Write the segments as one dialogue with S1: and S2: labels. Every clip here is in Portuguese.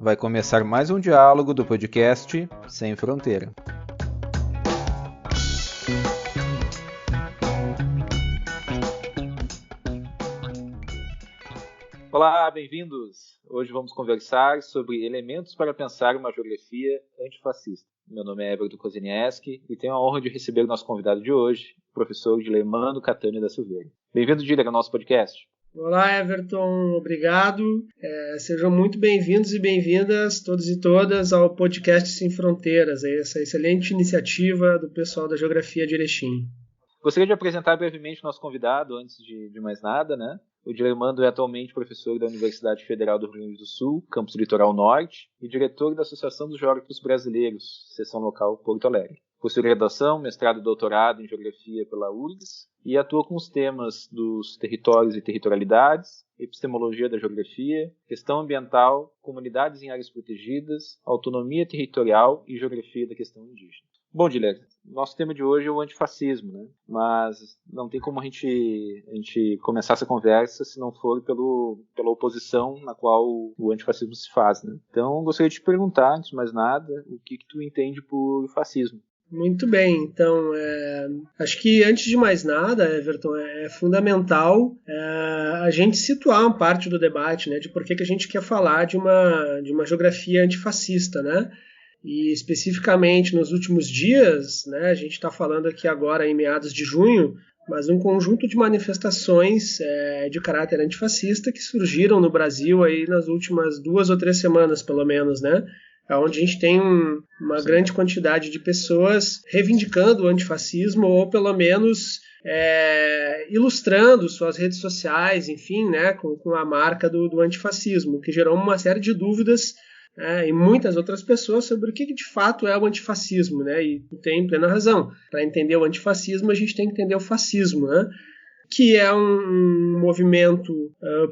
S1: vai começar mais um diálogo do podcast Sem Fronteira. Olá, bem-vindos! Hoje vamos conversar sobre elementos para pensar uma geografia antifascista. Meu nome é Everton Kozinieski e tenho a honra de receber o nosso convidado de hoje, o professor Dilermando Catânio da Silveira. Bem-vindo, Diler, ao nosso podcast.
S2: Olá, Everton, obrigado. Sejam muito bem-vindos e bem-vindas, todos e todas, ao podcast Sem Fronteiras, essa excelente iniciativa do pessoal da Geografia de Erechim.
S1: Gostaria de apresentar brevemente o nosso convidado, antes de mais nada, né? O Dilermando é atualmente professor da Universidade Federal do Rio Grande do Sul, campus Litoral Norte, e diretor da Associação dos Geógrafos Brasileiros, seção local Porto Alegre. Possui graduação, mestrado e doutorado em Geografia pela URGS e atua com os temas dos territórios e territorialidades, epistemologia da geografia, questão ambiental, comunidades em áreas protegidas, autonomia territorial e geografia da questão indígena. Bom, Diler, nosso tema de hoje é o antifascismo, né? Mas não tem como a gente começar essa conversa se não for pela oposição na qual o antifascismo se faz, né? Então, gostaria de te perguntar, antes de mais nada, o que tu entende por fascismo?
S2: Muito bem, então, acho que antes de mais nada, Everton, é fundamental a gente situar uma parte do debate, né, de por que a gente quer falar de uma geografia antifascista, né? E especificamente nos últimos dias, né, a gente está falando aqui agora em meados de junho, mas um conjunto de manifestações de caráter antifascista que surgiram no Brasil aí nas últimas 2 ou 3 semanas, pelo menos, né? Onde a gente tem uma grande quantidade de pessoas reivindicando o antifascismo ou pelo menos ilustrando suas redes sociais, enfim, né, com a marca do antifascismo, que gerou uma série de dúvidas e muitas outras pessoas sobre o que de fato é o antifascismo, né? E tem plena razão. Para entender o antifascismo, a gente tem que entender o fascismo, né? Que é um movimento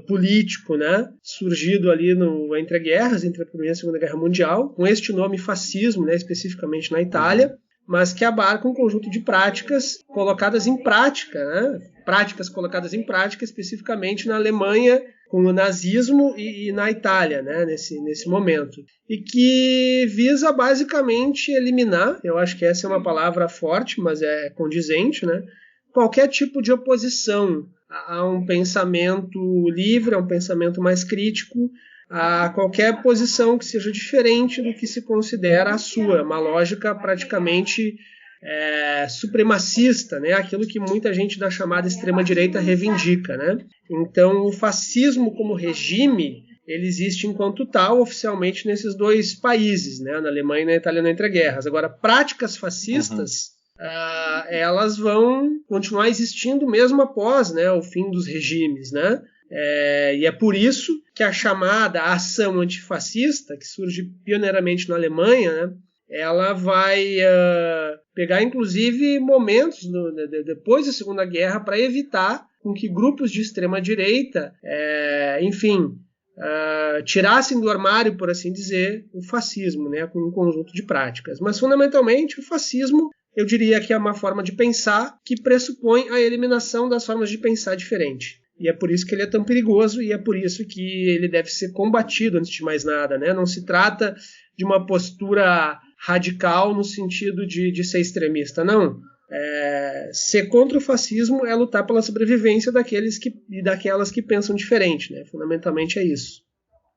S2: político, né? Surgido ali entre guerras, entre a Primeira e a Segunda Guerra Mundial, com este nome fascismo, né? Especificamente na Itália, mas que abarca um conjunto de práticas colocadas em prática, né? Práticas colocadas em prática especificamente na Alemanha, com o nazismo e na Itália, né, nesse momento. E que visa basicamente eliminar, eu acho que essa é uma palavra forte, mas é condizente, né, qualquer tipo de oposição a um pensamento livre, a um pensamento mais crítico, a qualquer posição que seja diferente do que se considera a sua, uma lógica praticamente supremacista, né? Aquilo que muita gente da chamada extrema-direita reivindica, né? Então, o fascismo como regime, ele existe enquanto tal, oficialmente, nesses 2 países, né? Na Alemanha e na Itália, entre guerras. Agora, práticas fascistas, elas vão continuar existindo mesmo após, né, o fim dos regimes, né? E é por isso que a chamada ação antifascista, que surge pioneiramente na Alemanha, né, ela vai pegar, inclusive, momentos depois da Segunda Guerra para evitar com que grupos de extrema-direita, tirassem do armário, por assim dizer, o fascismo, né, com um conjunto de práticas. Mas, fundamentalmente, o fascismo, eu diria que é uma forma de pensar que pressupõe a eliminação das formas de pensar diferente. E é por isso que ele é tão perigoso e é por isso que ele deve ser combatido antes de mais nada, né? Não se trata de uma postura radical no sentido de ser extremista, não. Ser contra o fascismo é lutar pela sobrevivência daqueles e daquelas que pensam diferente, né? Fundamentalmente é isso.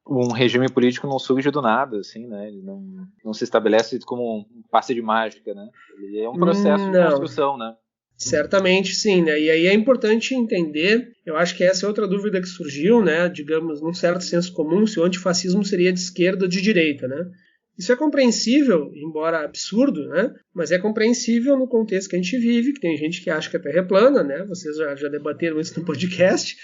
S1: Um regime político não surge do nada, assim, né? Ele não se estabelece como um passe de mágica, né? Ele é um processo de construção, né?
S2: Certamente sim, né? E aí é importante entender, eu acho que essa é outra dúvida que surgiu, né? Digamos, num certo senso comum, se o antifascismo seria de esquerda ou de direita, né? Isso é compreensível, embora absurdo, né? Mas é compreensível no contexto que a gente vive, que tem gente que acha que a Terra é plana, né? Vocês já debateram isso no podcast,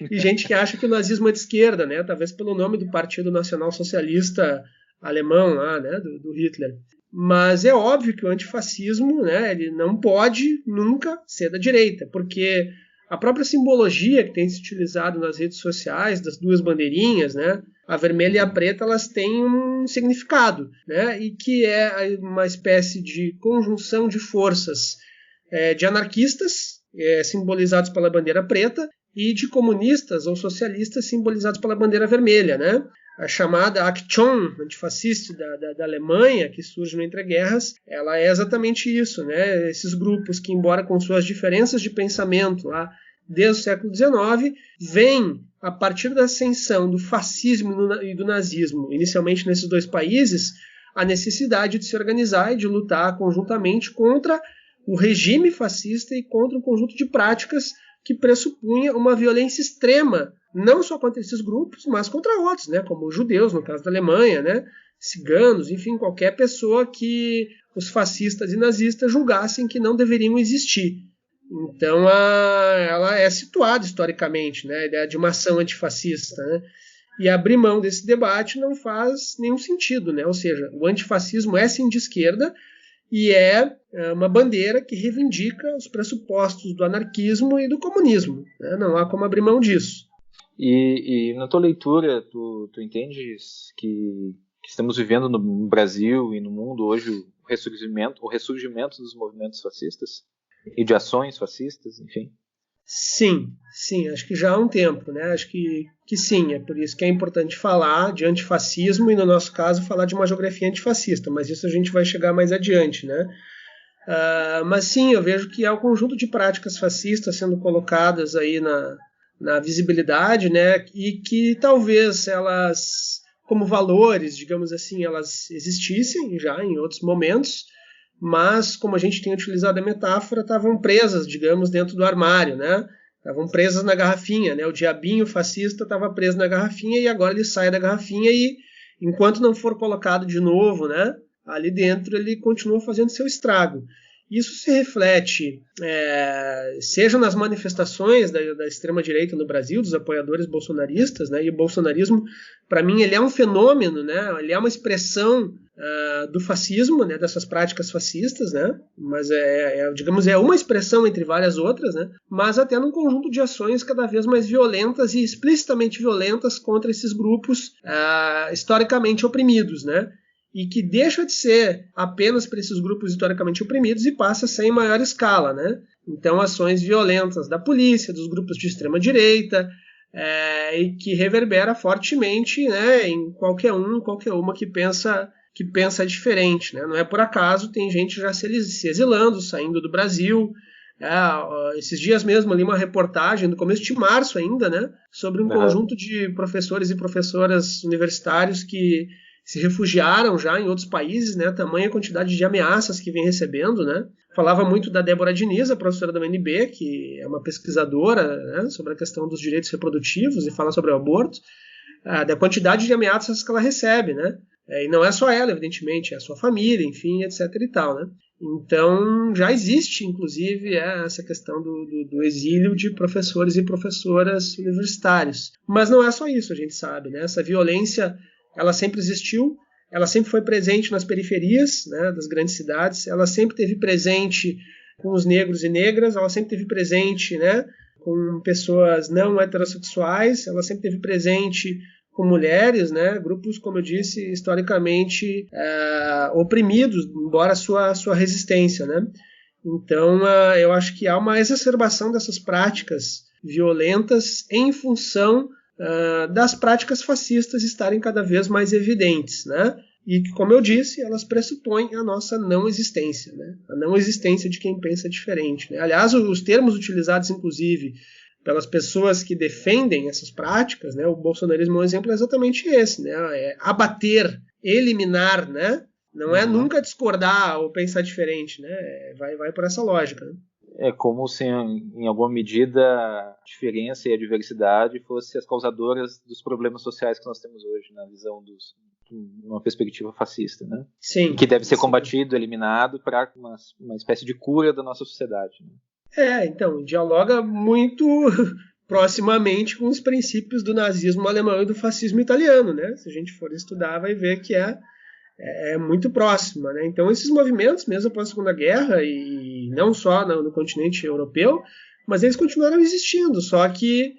S2: e gente que acha que o nazismo é de esquerda, né? Talvez pelo nome do Partido Nacional Socialista Alemão lá, né? Do Hitler. Mas é óbvio que o antifascismo, né, ele não pode nunca ser da direita, porque a própria simbologia que tem se utilizado nas redes sociais, das 2 bandeirinhas, né, a vermelha e a preta, elas têm um significado, né, e que é uma espécie de conjunção de forças de anarquistas, simbolizados pela bandeira preta, e de comunistas ou socialistas simbolizados pela bandeira vermelha, né? A chamada Aktion antifascista da Alemanha, que surge no entreguerras, ela é exatamente isso, né? Esses grupos que, embora com suas diferenças de pensamento lá desde o século XIX, vêm, a partir da ascensão do fascismo e do nazismo, inicialmente nesses dois países, a necessidade de se organizar e de lutar conjuntamente contra o regime fascista e contra um conjunto de práticas que pressupunha uma violência extrema, não só contra esses grupos, mas contra outros, né, como os judeus, no caso da Alemanha, né, ciganos, enfim, qualquer pessoa que os fascistas e nazistas julgassem que não deveriam existir. Então, ela é situada historicamente, né, a ideia de uma ação antifascista, né, e abrir mão desse debate não faz nenhum sentido, né, ou seja, o antifascismo é sim de esquerda, e é uma bandeira que reivindica os pressupostos do anarquismo e do comunismo, né? Não há como abrir mão disso.
S1: E na tua leitura, tu entendes que estamos vivendo no Brasil e no mundo hoje o ressurgimento dos movimentos fascistas e de ações fascistas, enfim?
S2: Sim, acho que já há um tempo, né? Acho que sim, é por isso que é importante falar de antifascismo e, no nosso caso, falar de uma geografia antifascista, mas isso a gente vai chegar mais adiante, né? Mas sim, eu vejo que há um conjunto de práticas fascistas sendo colocadas aí na visibilidade, né? E que talvez elas, como valores, digamos assim, elas existissem já em outros momentos, mas, como a gente tem utilizado a metáfora, estavam presas, digamos, dentro do armário, né? Estavam presas na garrafinha, né? O diabinho fascista estava preso na garrafinha e agora ele sai da garrafinha e, enquanto não for colocado de novo, né, ali dentro, ele continua fazendo seu estrago. Isso se reflete, seja nas manifestações da extrema-direita no Brasil, dos apoiadores bolsonaristas, né? E o bolsonarismo, para mim, ele é um fenômeno, né? Ele é uma expressão do fascismo, né? Dessas práticas fascistas, né? Mas digamos, é uma expressão entre várias outras, né? Mas até num conjunto de ações cada vez mais violentas e explicitamente violentas contra esses grupos historicamente oprimidos, né? E que deixa de ser apenas para esses grupos historicamente oprimidos e passa a ser em maior escala, né? Então, ações violentas da polícia, dos grupos de extrema-direita, e que reverbera fortemente, né, em qualquer uma que pensa diferente, né? Não é por acaso, tem gente já se exilando, saindo do Brasil. Esses dias mesmo ali uma reportagem, no começo de março ainda, né, sobre um conjunto de professores e professoras universitários que se refugiaram já em outros países, né? Tamanha quantidade de ameaças que vem recebendo, né? Falava muito da Débora Diniz, a professora da UNB, que é uma pesquisadora, né, sobre a questão dos direitos reprodutivos e fala sobre o aborto, da quantidade de ameaças que ela recebe, né? E não é só ela, evidentemente, é a sua família, enfim, etc e tal, né? Então, já existe, inclusive, essa questão do exílio de professores e professoras universitários. Mas não é só isso, a gente sabe, né? Essa violência, ela sempre existiu, ela sempre foi presente nas periferias, né, das grandes cidades, ela sempre esteve presente com os negros e negras, ela sempre esteve presente, né, com pessoas não heterossexuais, ela sempre esteve presente com mulheres, né, grupos, como eu disse, historicamente oprimidos, embora a sua resistência, né. Então, eu acho que há uma exacerbação dessas práticas violentas em função das práticas fascistas estarem cada vez mais evidentes, né? E que, como eu disse, elas pressupõem a nossa não existência, né? A não existência de quem pensa diferente, né? Aliás, os termos utilizados, inclusive, pelas pessoas que defendem essas práticas, né? O bolsonarismo é um exemplo exatamente esse, né? É abater, eliminar, né? Não é nunca discordar ou pensar diferente, né? Vai por essa lógica, né?
S1: É como se, em alguma medida, a diferença e a diversidade fossem as causadoras dos problemas sociais que nós temos hoje, na visão uma perspectiva fascista, né?
S2: Sim.
S1: Que deve ser combatido, eliminado para uma espécie de cura da nossa sociedade, né?
S2: Então, dialoga muito proximamente com os princípios do nazismo alemão e do fascismo italiano, né? Se a gente for estudar, vai ver que é muito próxima, né? Então, esses movimentos, mesmo após a Segunda Guerra, e não só no continente europeu, mas eles continuaram existindo, só que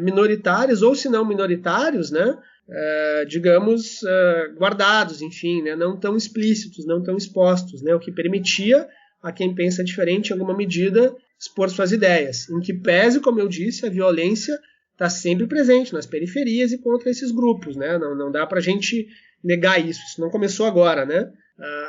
S2: minoritários, ou se não minoritários, né? Digamos, guardados, enfim, né? Não tão explícitos, não tão expostos, né? O que permitia a quem pensa diferente, em alguma medida, expor suas ideias, em que pese, como eu disse, a violência está sempre presente nas periferias e contra esses grupos, né? Não dá para a gente negar isso não começou agora, né?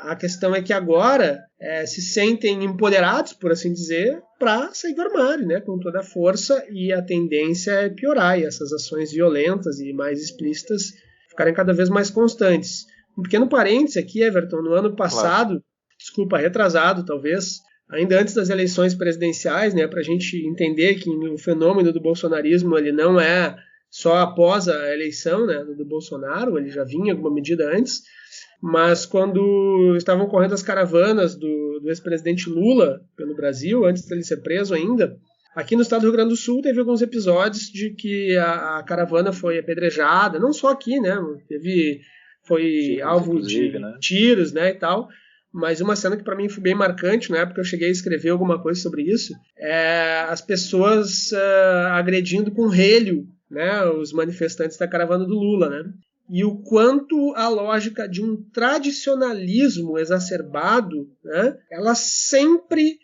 S2: A questão é que agora se sentem empoderados, por assim dizer, para sair do armário, né? Com toda a força, e a tendência é piorar, e essas ações violentas e mais explícitas ficarem cada vez mais constantes. Um pequeno parênteses aqui, Everton, no ano passado, retrasado talvez, ainda antes das eleições presidenciais, né, para a gente entender que o fenômeno do bolsonarismo ele não é só após a eleição, né, do Bolsonaro, ele já vinha em alguma medida antes, mas quando estavam correndo as caravanas do ex-presidente Lula pelo Brasil, antes dele ser preso ainda, aqui no estado do Rio Grande do Sul teve alguns episódios de que a caravana foi apedrejada, não só aqui, né, foi tiros, alvo de tiros, né, e tal. Mas uma cena que para mim foi bem marcante, na época eu cheguei a escrever alguma coisa sobre isso, as pessoas agredindo com relho, né, os manifestantes da caravana do Lula, né? E o quanto a lógica de um tradicionalismo exacerbado, né, ela sempre,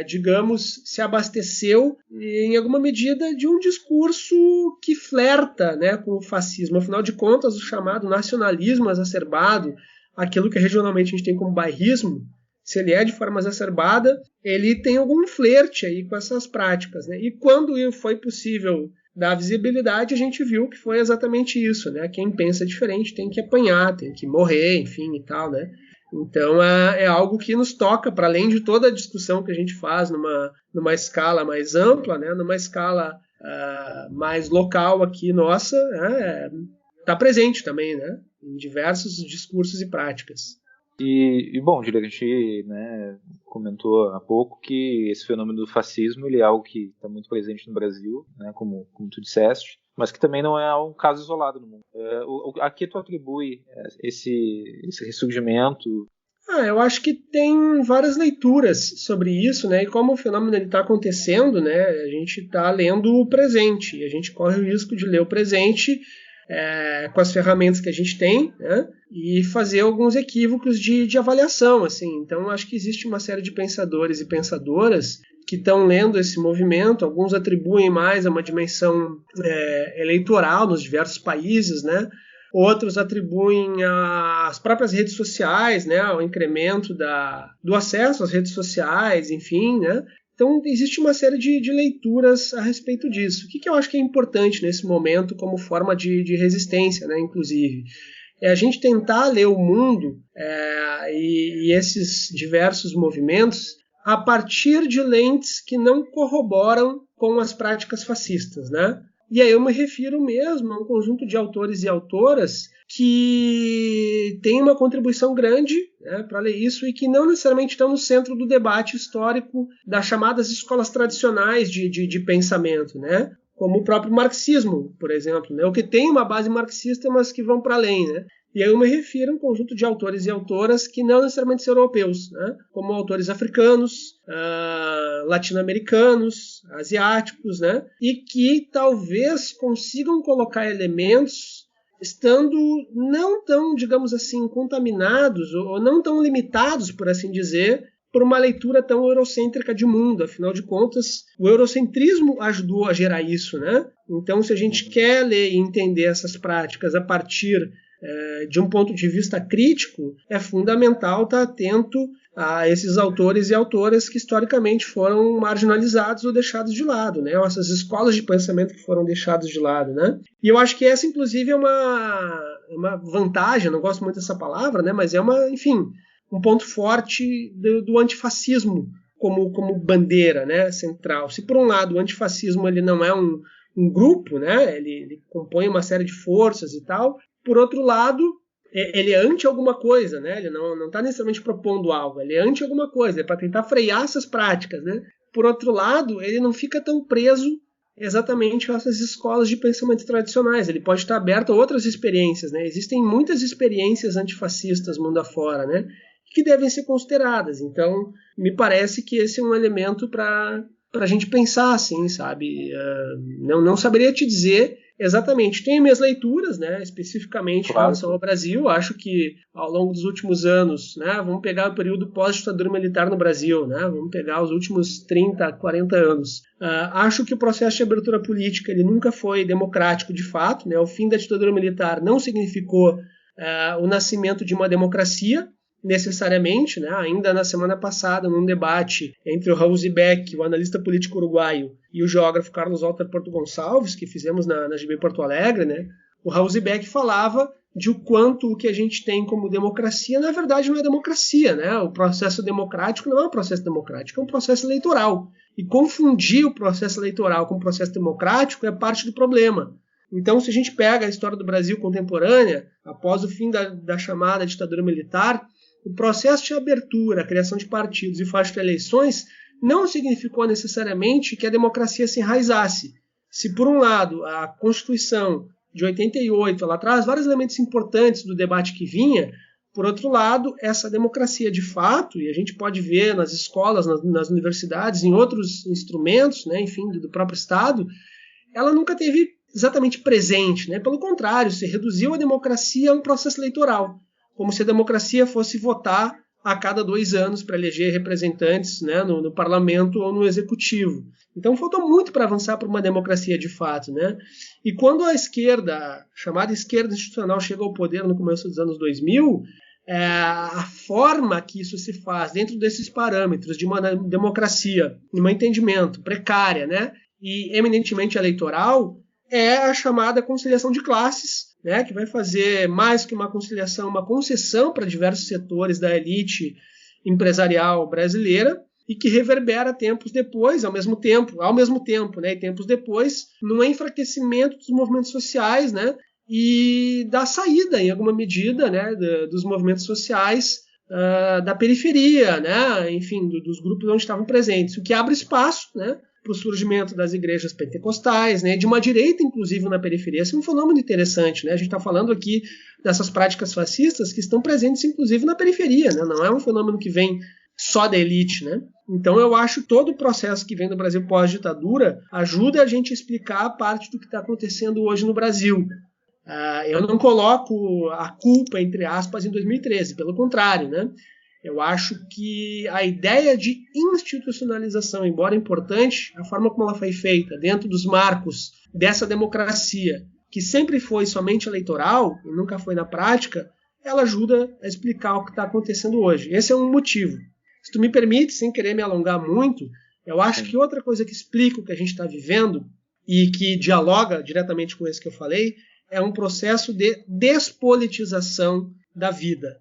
S2: digamos, se abasteceu em alguma medida de um discurso que flerta, né, com o fascismo. Afinal de contas, o chamado nacionalismo exacerbado, aquilo que regionalmente a gente tem como bairrismo, se ele é de forma exacerbada, ele tem algum flerte aí com essas práticas, né? E quando foi possível dar visibilidade, a gente viu que foi exatamente isso, né? Quem pensa diferente tem que apanhar, tem que morrer, enfim e tal, né? Então é algo que nos toca, para além de toda a discussão que a gente faz numa escala mais ampla, né? Numa escala mais local aqui nossa, está presente também, né? Em diversos discursos e práticas.
S1: E bom, Diego, a gente, né, comentou há pouco que esse fenômeno do fascismo ele é algo que está muito presente no Brasil, né, como tu disseste, mas que também não é um caso isolado no mundo. A que tu atribui esse ressurgimento?
S2: Eu acho que tem várias leituras sobre isso, né? E como o fenômeno está acontecendo, né, a gente está lendo o presente, e a gente corre o risco de ler o presente com as ferramentas que a gente tem, né, e fazer alguns equívocos de avaliação, assim. Então, acho que existe uma série de pensadores e pensadoras que estão lendo esse movimento. Alguns atribuem mais a uma dimensão eleitoral nos diversos países, né? Outros atribuem às próprias redes sociais, né, ao incremento do acesso às redes sociais, enfim, né? Então, existe uma série de leituras a respeito disso. O que eu acho que é importante nesse momento como forma de resistência, né, inclusive? É a gente tentar ler o mundo e esses diversos movimentos a partir de lentes que não corroboram com as práticas fascistas, né? E aí eu me refiro mesmo a um conjunto de autores e autoras que tem uma contribuição grande, né, para ler isso, e que não necessariamente estão no centro do debate histórico das chamadas escolas tradicionais de pensamento, né? Como o próprio marxismo, por exemplo, né? O que tem uma base marxista, mas que vão para além, né? E aí eu me refiro a um conjunto de autores e autoras que não necessariamente são europeus, né? Como autores africanos, latino-americanos, asiáticos, né? E que talvez consigam colocar elementos estando não tão, digamos assim, contaminados ou não tão limitados, por assim dizer, por uma leitura tão eurocêntrica de mundo. Afinal de contas, o eurocentrismo ajudou a gerar isso, né? Então, se a gente quer ler e entender essas práticas a partir de um ponto de vista crítico, é fundamental estar atento a esses autores e autoras que historicamente foram marginalizados ou deixados de lado, né? Essas escolas de pensamento que foram deixadas de lado, né? E eu acho que essa, inclusive, é uma vantagem, eu não gosto muito dessa palavra, né? Mas enfim, um ponto forte do antifascismo como bandeira, né, central. Se, por um lado, o antifascismo ele não é um grupo, né? Ele compõe uma série de forças e tal. Por outro lado, ele é anti alguma coisa, né? Ele não está necessariamente propondo algo, ele é anti alguma coisa, é para tentar frear essas práticas, né? Por outro lado, ele não fica tão preso exatamente a essas escolas de pensamento tradicionais, ele pode estar aberto a outras experiências, né? Existem muitas experiências antifascistas mundo afora, né? Que devem ser consideradas. Então, me parece que esse é um elemento para a gente pensar, assim, sabe? Não saberia te dizer Exatamente. Tenho minhas leituras, né, especificamente em relação ao Brasil. Acho que ao longo dos últimos anos, né, vamos pegar o período pós-ditadura militar no Brasil, né, vamos pegar os últimos 30, 40 anos. Acho que o processo de abertura política ele nunca foi democrático de fato. Né, o fim da ditadura militar não significou o nascimento de uma democracia, necessariamente, né? Ainda na semana passada, num debate entre o Raul Zibek, o analista político uruguaio, e o geógrafo Carlos Walter Porto Gonçalves, que fizemos na GB Porto Alegre, né? O Raul Zibek falava de o quanto o que a gente tem como democracia, na verdade, não é democracia, né? O processo democrático não é um processo democrático, é um processo eleitoral. E confundir o processo eleitoral com o processo democrático é parte do problema. Então, se a gente pega a história do Brasil contemporânea, após o fim da chamada ditadura militar, o processo de abertura, a criação de partidos e faixa de eleições não significou necessariamente que a democracia se enraizasse. Se, por um lado, a Constituição de 88 ela traz vários elementos importantes do debate que vinha, por outro lado, essa democracia de fato, e a gente pode ver nas escolas, nas universidades, em outros instrumentos, né, enfim, do próprio Estado, ela nunca teve exatamente presente. Né? Pelo contrário, se reduziu a democracia a um processo eleitoral, como se a democracia fosse votar a cada 2 anos para eleger representantes, né, no parlamento ou no executivo. Então faltou muito para avançar para uma democracia de fato. Né? E quando a esquerda, a chamada esquerda institucional, chega ao poder no começo dos anos 2000, a forma que isso se faz dentro desses parâmetros de uma democracia, de um entendimento precária, né, e eminentemente eleitoral, é a chamada conciliação de classes, né, que vai fazer mais que uma conciliação, uma concessão para diversos setores da elite empresarial brasileira e que reverbera tempos depois, ao mesmo tempo, né, e tempos depois, num enfraquecimento dos movimentos sociais, né, e da saída, em alguma medida, né, dos movimentos sociais da periferia, né, enfim, dos grupos onde estavam presentes, o que abre espaço, né, para o surgimento das igrejas pentecostais, né, de uma direita, inclusive, na periferia. Esse é um fenômeno interessante. Né? A gente está falando aqui dessas práticas fascistas que estão presentes, inclusive, na periferia. Né? Não é um fenômeno que vem só da elite. Né? Então, eu acho que todo o processo que vem do Brasil pós-ditadura ajuda a gente a explicar parte do que está acontecendo hoje no Brasil. Eu não coloco a culpa, entre aspas, em 2013. Pelo contrário, né? Eu acho que a ideia de institucionalização, embora importante, a forma como ela foi feita dentro dos marcos dessa democracia, que sempre foi somente eleitoral e nunca foi na prática, ela ajuda a explicar o que está acontecendo hoje. Esse é um motivo. Se tu me permite, sem querer me alongar muito, eu acho que outra coisa que explica o que a gente está vivendo e que dialoga diretamente com isso que eu falei, é um processo de despolitização da vida.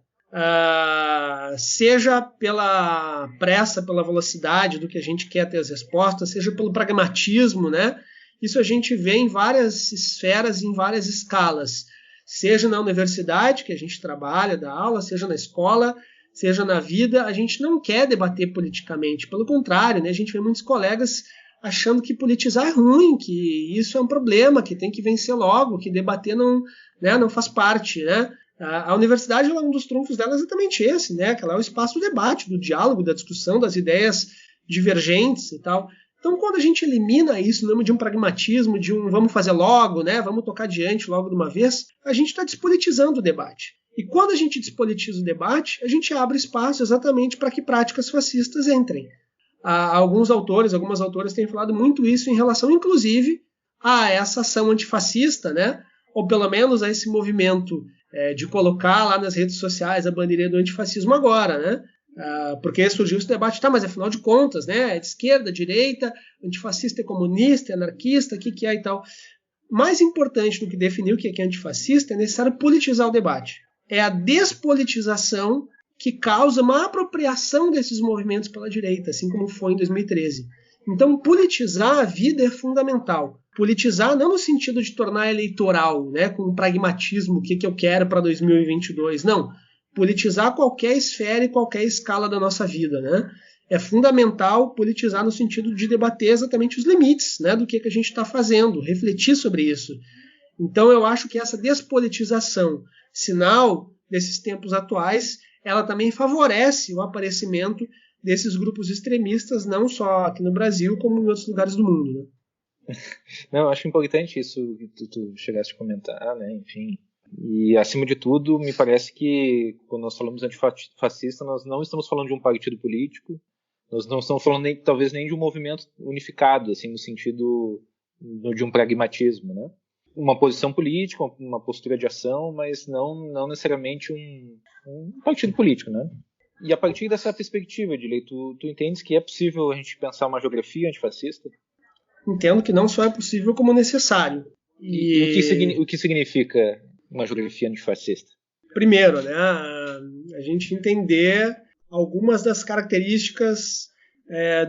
S2: Seja pela pressa, pela velocidade do que a gente quer ter as respostas, seja pelo pragmatismo, né? Isso a gente vê em várias esferas, em várias escalas. Seja na universidade, que a gente trabalha, dá aula, seja na escola, seja na vida, a gente não quer debater politicamente. Pelo contrário, né? A gente vê muitos colegas achando que politizar é ruim, que isso é um problema, que tem que vencer logo, que debater não, né, não faz parte, né? A universidade, um dos trunfos dela é exatamente esse, né? Que ela é o espaço do debate, do diálogo, da discussão, das ideias divergentes e tal. Então, quando a gente elimina isso no nome de um pragmatismo, de um vamos fazer logo, né? Vamos tocar adiante logo de uma vez, a gente está despolitizando o debate. E quando a gente despolitiza o debate, a gente abre espaço exatamente para que práticas fascistas entrem. Alguns autores, algumas autoras têm falado muito isso em relação, inclusive, a essa ação antifascista, né? Ou pelo menos a esse movimento de colocar lá nas redes sociais a bandeirinha do antifascismo agora, né? Porque surgiu esse debate, tá, mas afinal de contas, né? É de esquerda, direita, antifascista é comunista, é anarquista, o que é e tal. Mais importante do que definir o que é antifascista, é necessário politizar o debate. É a despolitização que causa uma apropriação desses movimentos pela direita, assim como foi em 2013. Então, politizar a vida é fundamental. Politizar não no sentido de tornar eleitoral, né, com pragmatismo, o que eu quero para 2022, não. Politizar qualquer esfera e qualquer escala da nossa vida, né? É fundamental politizar no sentido de debater exatamente os limites, né, do que a gente está fazendo, refletir sobre isso. Então, eu acho que essa despolitização, sinal desses tempos atuais, ela também favorece o aparecimento desses grupos extremistas, não só aqui no Brasil, como em outros lugares do mundo. Né?
S1: Não, eu acho importante isso que tu chegaste a comentar, né? Enfim. E, acima de tudo, me parece que quando nós falamos antifascista, nós não estamos falando de um partido político, nós não estamos falando talvez nem de um movimento unificado, assim, no sentido de um pragmatismo, né? Uma posição política, uma postura de ação, mas não necessariamente um partido político, né? E a partir dessa perspectiva, Edilei, tu entendes que é possível a gente pensar uma geografia antifascista?
S2: Entendo que não só é possível, como necessário.
S1: E o que significa uma geografia antifascista?
S2: Primeiro, né, a gente entender algumas das características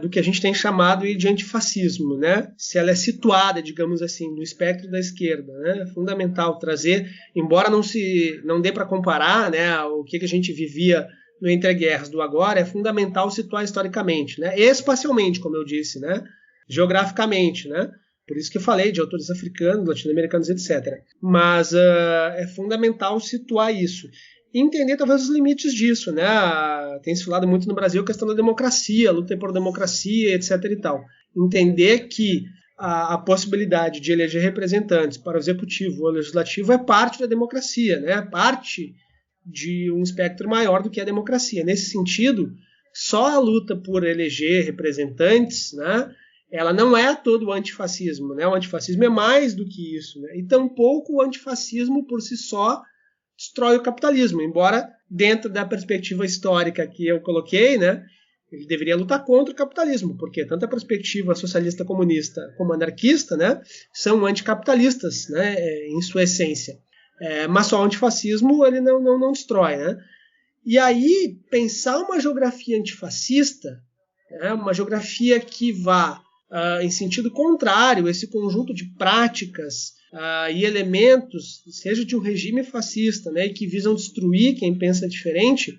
S2: do que a gente tem chamado de antifascismo, né? Se ela é situada, digamos assim, no espectro da esquerda, né? É fundamental trazer, embora não dê para comparar, né, o que a gente vivia no entreguerras do agora, é fundamental situar historicamente, né? Espacialmente, como eu disse, né? Geograficamente, né? Por isso que eu falei de autores africanos, latino-americanos, etc. Mas é fundamental situar isso. E entender talvez os limites disso, né? Tem se falado muito no Brasil a questão da democracia, a luta por democracia, etc. e tal. Entender que a possibilidade de eleger representantes para o executivo ou o legislativo é parte da democracia, né? Parte de um espectro maior do que a democracia. Nesse sentido, só a luta por eleger representantes, né? Ela não é todo o antifascismo, né? O antifascismo é mais do que isso, né? E tampouco o antifascismo por si só destrói o capitalismo, embora dentro da perspectiva histórica que eu coloquei, né, ele deveria lutar contra o capitalismo, porque tanto a perspectiva socialista comunista como anarquista, né, são anticapitalistas, né, em sua essência. Mas só o antifascismo ele não destrói, né? E aí pensar uma geografia antifascista, né, uma geografia que vá em sentido contrário, esse conjunto de práticas e elementos, seja de um regime fascista, né, e que visam destruir quem pensa diferente,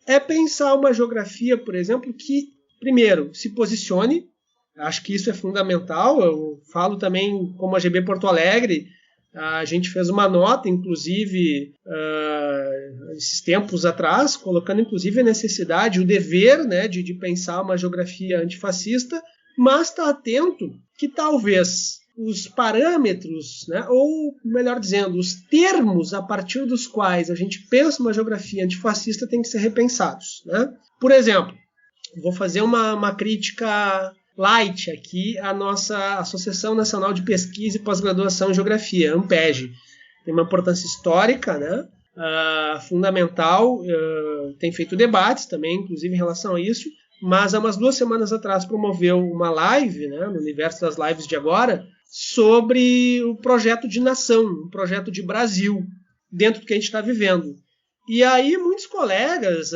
S2: é pensar uma geografia, por exemplo, que, primeiro, se posicione. Acho que isso é fundamental. Eu falo também como a GB Porto Alegre, a gente fez uma nota, inclusive, esses tempos atrás, colocando inclusive a necessidade, o dever, né, de pensar uma geografia antifascista, mas está atento que talvez os parâmetros, né, ou melhor dizendo, os termos a partir dos quais a gente pensa uma geografia antifascista têm que ser repensados, né? Por exemplo, vou fazer uma crítica light aqui à nossa Associação Nacional de Pesquisa e Pós-Graduação em Geografia, ANPEG. Tem uma importância histórica, né, fundamental, tem feito debates também, inclusive em relação a isso, mas há umas 2 semanas atrás promoveu uma live, né, no universo das lives de agora, sobre o projeto de nação, um projeto de Brasil, dentro do que a gente está vivendo. E aí muitos colegas,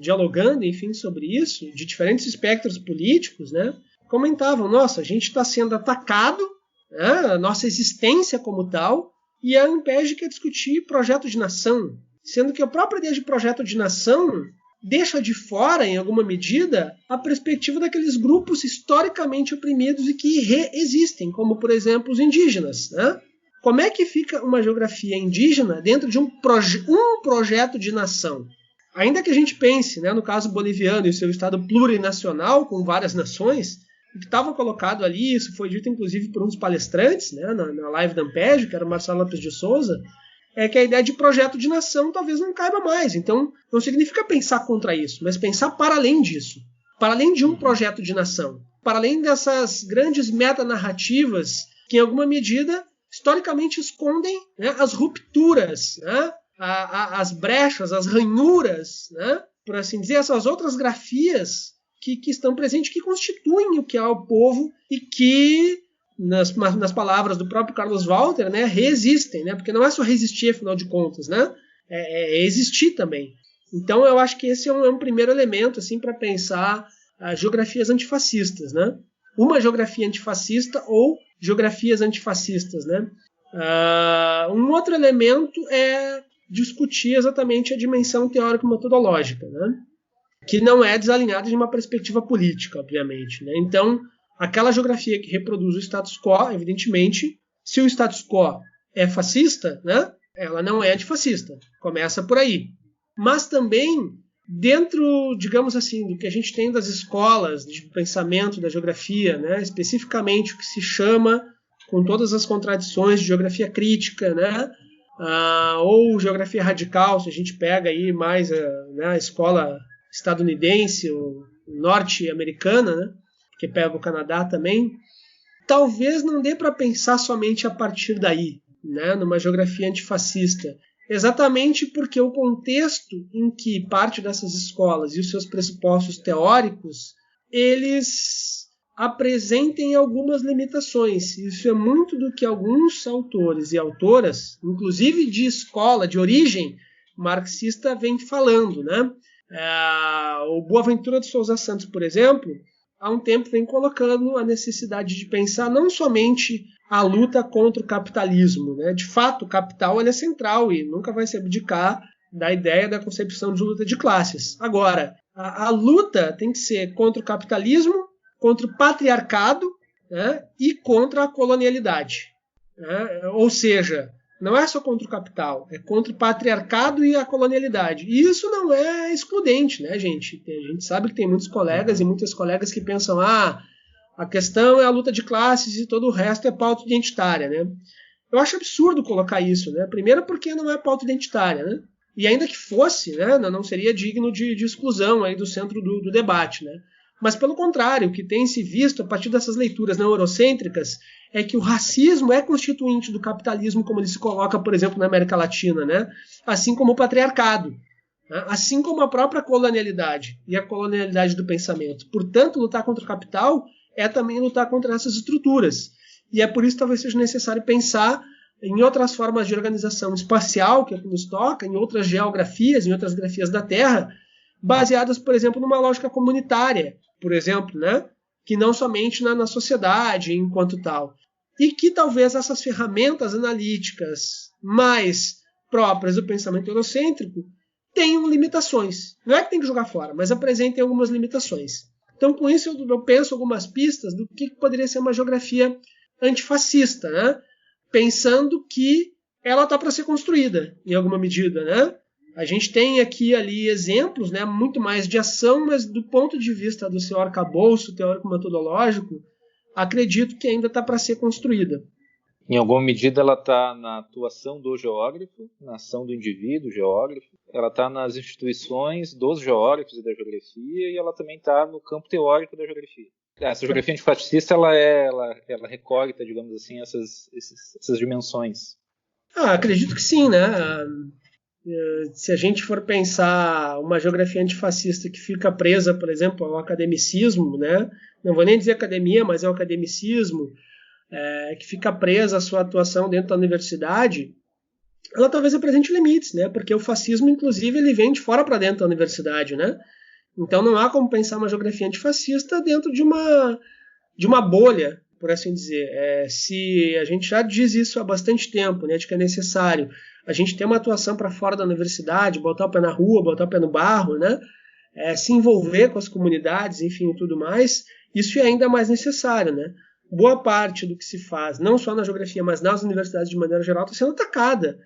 S2: dialogando, enfim, sobre isso, de diferentes espectros políticos, né, comentavam, nossa, a gente está sendo atacado, né, a nossa existência como tal, e a ANPEG quer discutir projeto de nação, sendo que a própria ideia de projeto de nação deixa de fora, em alguma medida, a perspectiva daqueles grupos historicamente oprimidos e que reexistem, como, por exemplo, os indígenas, né? Como é que fica uma geografia indígena dentro de um projeto de nação? Ainda que a gente pense, né, no caso boliviano e seu estado plurinacional, com várias nações, o que estava colocado ali, isso foi dito inclusive por um dos palestrantes, né, na live da Ampeg, que era o Marcelo Lopes de Souza, é que a ideia de projeto de nação talvez não caiba mais. Então, não significa pensar contra isso, mas pensar para além disso. Para além de um projeto de nação. Para além dessas grandes metanarrativas que, em alguma medida, historicamente escondem, né, as rupturas, né, as brechas, as ranhuras, né, por assim dizer, essas outras grafias que estão presentes, que constituem o que é o povo e que, nas palavras do próprio Carlos Walter, né, resistem, né, porque não é só resistir, afinal de contas, né, é existir também. Então eu acho que esse é um primeiro elemento assim, para pensar geografias antifascistas, né? Uma geografia antifascista ou geografias antifascistas, né? Um outro elemento é discutir exatamente a dimensão teórico-metodológica, né? Que não é desalinhada de uma perspectiva política, obviamente, né? Então, aquela geografia que reproduz o status quo, evidentemente, se o status quo é fascista, né, ela não é antifascista. Começa por aí. Mas também, dentro, digamos assim, do que a gente tem das escolas de pensamento da geografia, né, especificamente o que se chama com todas as contradições de geografia crítica, né? Ou geografia radical, se a gente pega aí mais a escola estadunidense ou norte-americana, né? Que pega o Canadá também, talvez não dê para pensar somente a partir daí, né? Numa geografia antifascista. Exatamente porque o contexto em que parte dessas escolas e os seus pressupostos teóricos, eles apresentem algumas limitações. Isso é muito do que alguns autores e autoras, inclusive de escola, de origem marxista, vem falando, né? O Boaventura de Souza Santos, por exemplo, há um tempo vem colocando a necessidade de pensar não somente a luta contra o capitalismo, né? De fato, o capital ele é central e nunca vai se abdicar da ideia da concepção de luta de classes. Agora, a luta tem que ser contra o capitalismo, contra o patriarcado, né? E contra a colonialidade. Né? Ou seja, não é só contra o capital, é contra o patriarcado e a colonialidade. E isso não é excludente, né, gente? A gente sabe que tem muitos colegas e muitas colegas que pensam a questão é a luta de classes e todo o resto é pauta identitária, né? Eu acho absurdo colocar isso, né? Primeiro porque não é pauta identitária, né? E ainda que fosse, né, não seria digno de exclusão aí do centro do debate, né? Mas, pelo contrário, o que tem se visto a partir dessas leituras não eurocêntricas é que o racismo é constituinte do capitalismo, como ele se coloca, por exemplo, na América Latina, né? Assim como o patriarcado, né? Assim como a própria colonialidade e a colonialidade do pensamento. Portanto, lutar contra o capital é também lutar contra essas estruturas. E é por isso que talvez seja necessário pensar em outras formas de organização espacial, que é o que nos toca, em outras geografias, em outras grafias da Terra, baseadas, por exemplo, numa lógica comunitária, por exemplo, né? Que não somente na sociedade enquanto tal. E que talvez essas ferramentas analíticas mais próprias do pensamento eurocêntrico tenham limitações. Não é que tem que jogar fora, mas apresentem algumas limitações. Então, com isso, eu penso algumas pistas do que poderia ser uma geografia antifascista, né? Pensando que ela está para ser construída, em alguma medida, né? A gente tem aqui ali exemplos, né, muito mais de ação, mas do ponto de vista do seu arcabouço teórico-metodológico, acredito que ainda está para ser construída.
S1: Em alguma medida ela está na atuação do geógrafo, na ação do indivíduo geógrafo, ela está nas instituições dos geógrafos e da geografia, e ela também está no campo teórico da geografia. Essa geografia antifascista ela recorta, digamos assim, essas dimensões.
S2: Acredito que sim, né? Se a gente for pensar uma geografia antifascista que fica presa, por exemplo, ao academicismo, né? Não vou nem dizer academia, mas ao academicismo, que fica presa à sua atuação dentro da universidade, ela talvez apresente limites, né? Porque o fascismo, inclusive, ele vem de fora para dentro da universidade, né? Então não há como pensar uma geografia antifascista dentro de uma bolha, por assim dizer. Se a gente já diz isso há bastante tempo, né? De que é necessário a gente ter uma atuação para fora da universidade, botar o pé na rua, botar o pé no barro, né? Se envolver com as comunidades, enfim, e tudo mais, isso é ainda mais necessário, né? Boa parte do que se faz, não só na geografia, mas nas universidades de maneira geral, está sendo atacada,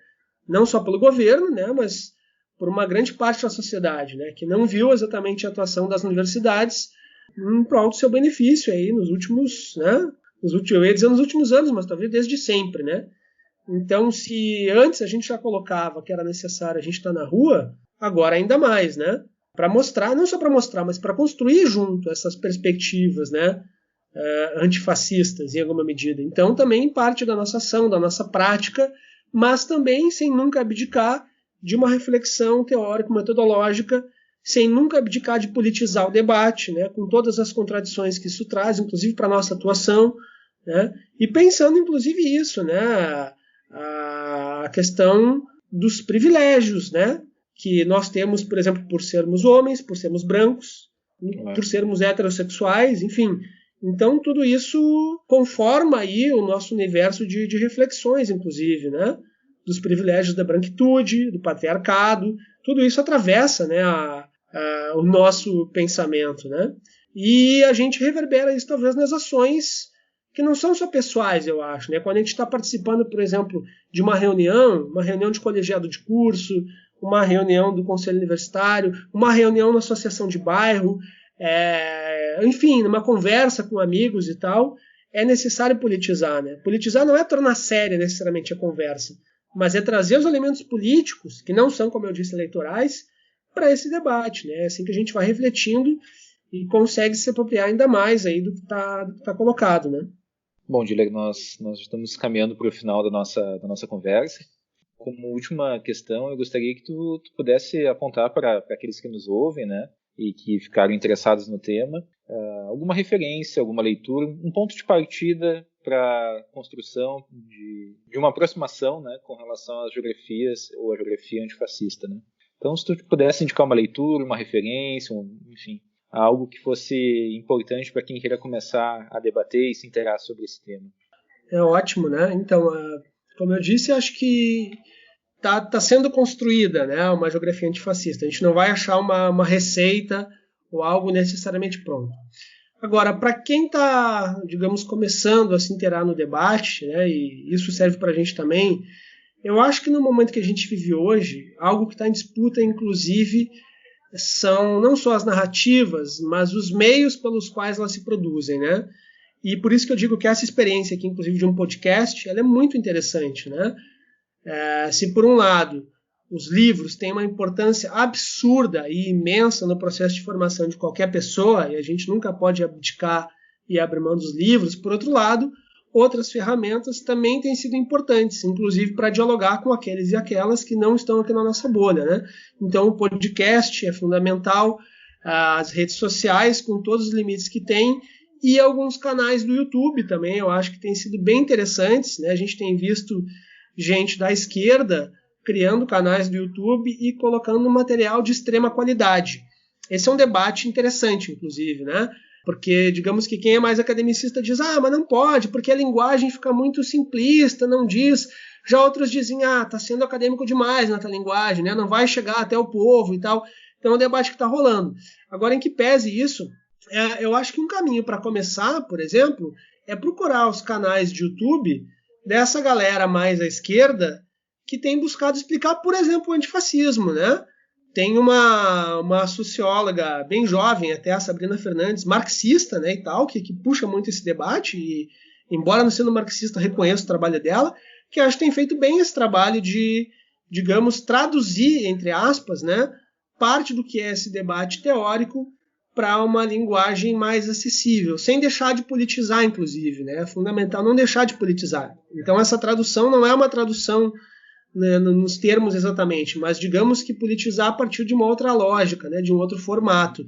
S2: não só pelo governo, né? Mas por uma grande parte da sociedade, né? Que não viu exatamente a atuação das universidades em prol do seu benefício aí nos últimos, né? Eu ia dizer nos últimos anos, mas talvez desde sempre, né? Então, se antes a gente já colocava que era necessário a gente estar na rua, agora ainda mais, né? Para mostrar, não só para mostrar, mas para construir junto essas perspectivas, né? Antifascistas, em alguma medida. Então, também parte da nossa ação, da nossa prática, mas também sem nunca abdicar de uma reflexão teórico-metodológica, sem nunca abdicar de politizar o debate, né? Com todas as contradições que isso traz, inclusive para a nossa atuação, né? E pensando, inclusive, isso, né? A questão dos privilégios, né? Que nós temos, por exemplo, por sermos homens, por sermos brancos, por sermos heterossexuais, enfim. Então, tudo isso conforma aí o nosso universo de reflexões, inclusive, né? Dos privilégios da branquitude, do patriarcado, tudo isso atravessa, né, o nosso pensamento, né? E a gente reverbera isso, talvez, nas ações que não são só pessoais, eu acho, né? Quando a gente está participando, por exemplo, de uma reunião de colegiado de curso, uma reunião do conselho universitário, uma reunião na associação de bairro, enfim, numa conversa com amigos e tal, é necessário politizar, né? Politizar não é tornar séria necessariamente a conversa, mas é trazer os elementos políticos, que não são, como eu disse, eleitorais, para esse debate, né? É assim que a gente vai refletindo e consegue se apropriar ainda mais aí do que tá colocado, né?
S1: Bom, Diller, nós estamos caminhando para o final da nossa conversa. Como última questão, eu gostaria que tu pudesse apontar para aqueles que nos ouvem, né, e que ficaram interessados no tema, alguma referência, alguma leitura, um ponto de partida para a construção de uma aproximação, né, com relação às geografias ou à geografia antifascista, né? Então, se tu pudesse indicar uma leitura, uma referência, enfim, algo que fosse importante para quem queira começar a debater e se interar sobre esse tema.
S2: É ótimo, né? Então, como eu disse, acho que tá sendo construída, né, uma geografia antifascista. A gente não vai achar uma receita ou algo necessariamente pronto. Agora, para quem está, digamos, começando a se inteirar no debate, né, e isso serve para a gente também, eu acho que no momento que a gente vive hoje, algo que está em disputa, inclusive, são não só as narrativas, mas os meios pelos quais elas se produzem, né? E por isso que eu digo que essa experiência aqui, inclusive de um podcast, ela é muito interessante, né? Se por um lado os livros têm uma importância absurda e imensa no processo de formação de qualquer pessoa, e a gente nunca pode abdicar e abrir mão dos livros, por outro lado, outras ferramentas também têm sido importantes, inclusive para dialogar com aqueles e aquelas que não estão aqui na nossa bolha, né? Então o podcast é fundamental, as redes sociais com todos os limites que tem, e alguns canais do YouTube também, eu acho que têm sido bem interessantes, né? A gente tem visto gente da esquerda criando canais do YouTube e colocando material de extrema qualidade. Esse é um debate interessante, inclusive, né? Porque, digamos que quem é mais academicista diz, mas não pode, porque a linguagem fica muito simplista, não diz. Já outros dizem, tá sendo acadêmico demais na tua linguagem, né? Não vai chegar até o povo e tal. Então é um debate que está rolando. Agora, em que pese isso, eu acho que um caminho para começar, por exemplo, é procurar os canais de YouTube dessa galera mais à esquerda que tem buscado explicar, por exemplo, o antifascismo, né? Tem uma socióloga bem jovem, até a Sabrina Fernandes, marxista, né, e tal, que puxa muito esse debate, e embora não sendo marxista, reconheço o trabalho dela, que acho que tem feito bem esse trabalho de, digamos, traduzir, entre aspas, né, parte do que é esse debate teórico para uma linguagem mais acessível, sem deixar de politizar, inclusive, né? É fundamental não deixar de politizar. Então, essa tradução não é uma tradução, né, nos termos exatamente, mas digamos que politizar a partir de uma outra lógica, né, de um outro formato.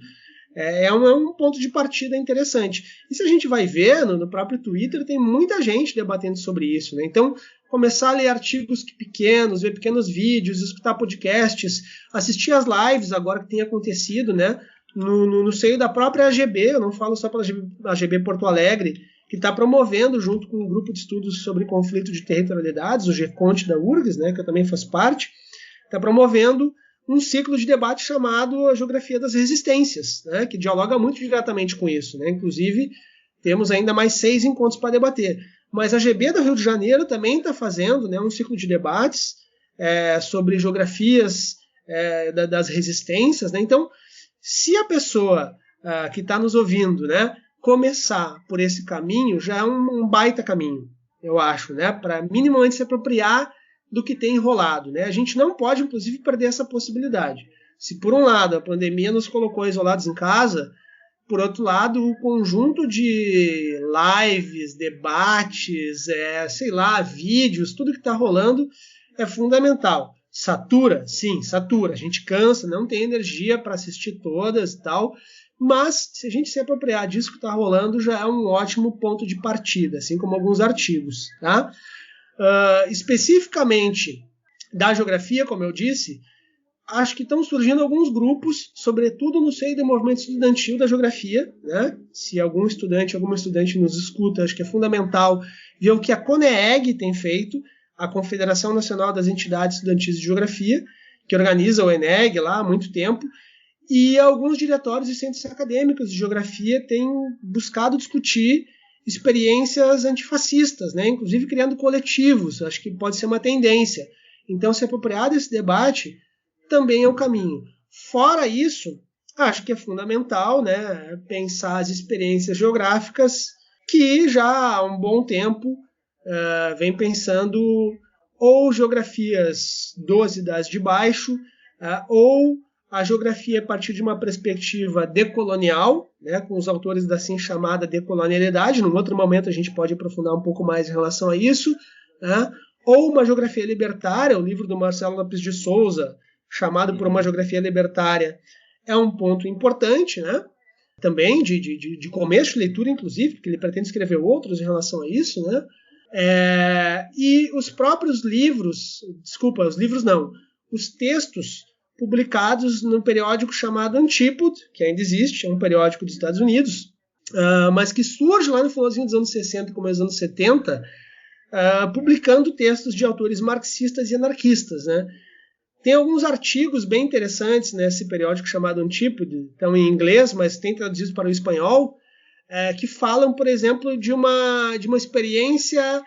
S2: É um ponto de partida interessante. E se a gente vai ver, no próprio Twitter, tem muita gente debatendo sobre isso, né? Então, começar a ler artigos pequenos, ver pequenos vídeos, escutar podcasts, assistir as lives agora que tem acontecido, né? No seio da própria AGB, eu não falo só pela AGB Porto Alegre, que está promovendo, junto com um grupo de estudos sobre conflito de territorialidades, o GECONT da URGS, né, que eu também faço parte, está promovendo um ciclo de debate chamado a Geografia das Resistências, né, que dialoga muito diretamente com isso, né? Inclusive, temos ainda mais 6 encontros para debater. Mas a AGB do Rio de Janeiro também está fazendo, né, um ciclo de debates sobre geografias das resistências, né? Então, se a pessoa que está nos ouvindo, né, começar por esse caminho, já é um baita caminho, eu acho, né, para minimamente se apropriar do que tem enrolado, né? A gente não pode, inclusive, perder essa possibilidade. Se, por um lado, a pandemia nos colocou isolados em casa, por outro lado, o conjunto de lives, debates, vídeos, tudo que está rolando é fundamental. Satura? Sim, satura. A gente cansa, não tem energia para assistir todas e tal, mas se a gente se apropriar disso que está rolando, já é um ótimo ponto de partida, assim como alguns artigos, tá? Especificamente da geografia, como eu disse, acho que estão surgindo alguns grupos, sobretudo no seio do movimento estudantil da geografia, né? Se algum estudante, alguma estudante nos escuta, acho que é fundamental ver o que a CONEEG tem feito, a Confederação Nacional das Entidades Estudantis de Geografia, que organiza o ENEG lá há muito tempo, e alguns diretórios e centros acadêmicos de geografia têm buscado discutir experiências antifascistas, né? Inclusive criando coletivos, acho que pode ser uma tendência. Então, se apropriar desse debate também é o caminho. Fora isso, acho que é fundamental, né, pensar as experiências geográficas que já há um bom tempo vem pensando ou geografias dos Idades de Baixo, ou a geografia a partir de uma perspectiva decolonial, né, com os autores da assim chamada decolonialidade. Num outro momento a gente pode aprofundar um pouco mais em relação a isso, né, ou uma geografia libertária. O livro do Marcelo Lopes de Souza, chamado por uma geografia libertária, é um ponto importante, né, também de começo de leitura, inclusive, porque ele pretende escrever outros em relação a isso, né. E os próprios livros, os textos publicados num periódico chamado Antípoda, que ainda existe, é um periódico dos Estados Unidos, mas que surge lá no finalzinho dos anos 60 e começo dos anos 70, publicando textos de autores marxistas e anarquistas, né? Tem alguns artigos bem interessantes nesse periódico chamado Antípoda, estão em inglês, mas tem traduzidos para o espanhol, que falam, por exemplo, de uma experiência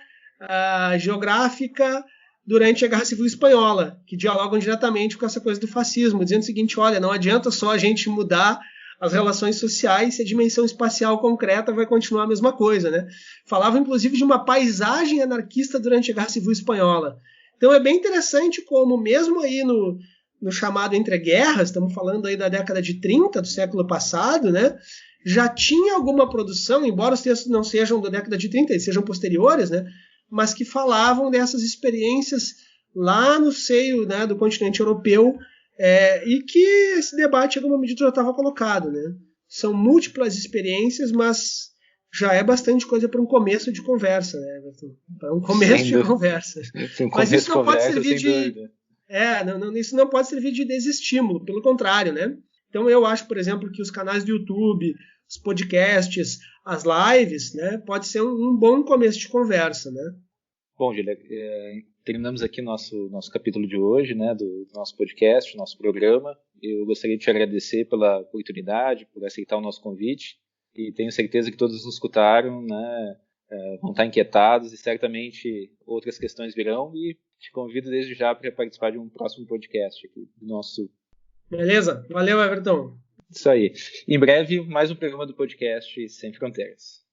S2: geográfica durante a Guerra Civil Espanhola, que dialogam diretamente com essa coisa do fascismo, dizendo o seguinte: olha, não adianta só a gente mudar as relações sociais se a dimensão espacial concreta vai continuar a mesma coisa, né? Falavam, inclusive, de uma paisagem anarquista durante a Guerra Civil Espanhola. Então é bem interessante como, mesmo aí no chamado Entre Guerras, estamos falando aí da década de 30 do século passado, né? Já tinha alguma produção, embora os textos não sejam da década de 30, eles sejam posteriores, né? Mas que falavam dessas experiências lá no seio, né, do continente europeu, e que esse debate, em alguma medida, já estava colocado, né? São múltiplas experiências, mas já é bastante coisa para um começo de conversa, né, Everton? Para um começo de conversa. Mas isso não pode servir de... isso não pode servir de desestímulo, pelo contrário, né? Então eu acho, por exemplo, que os canais do YouTube, os podcasts, as lives, né, pode ser um bom começo de conversa, né?
S1: Bom, Júlia, terminamos aqui nosso capítulo de hoje, né, do nosso podcast, nosso programa. Eu gostaria de te agradecer pela oportunidade, por aceitar o nosso convite, e tenho certeza que todos nos escutaram, né, vão estar inquietados, e certamente outras questões virão, e te convido desde já para participar de um próximo podcast aqui do nosso...
S2: Beleza? Valeu, Everton.
S1: Isso aí. Em breve, mais um programa do podcast Sem Fronteiras.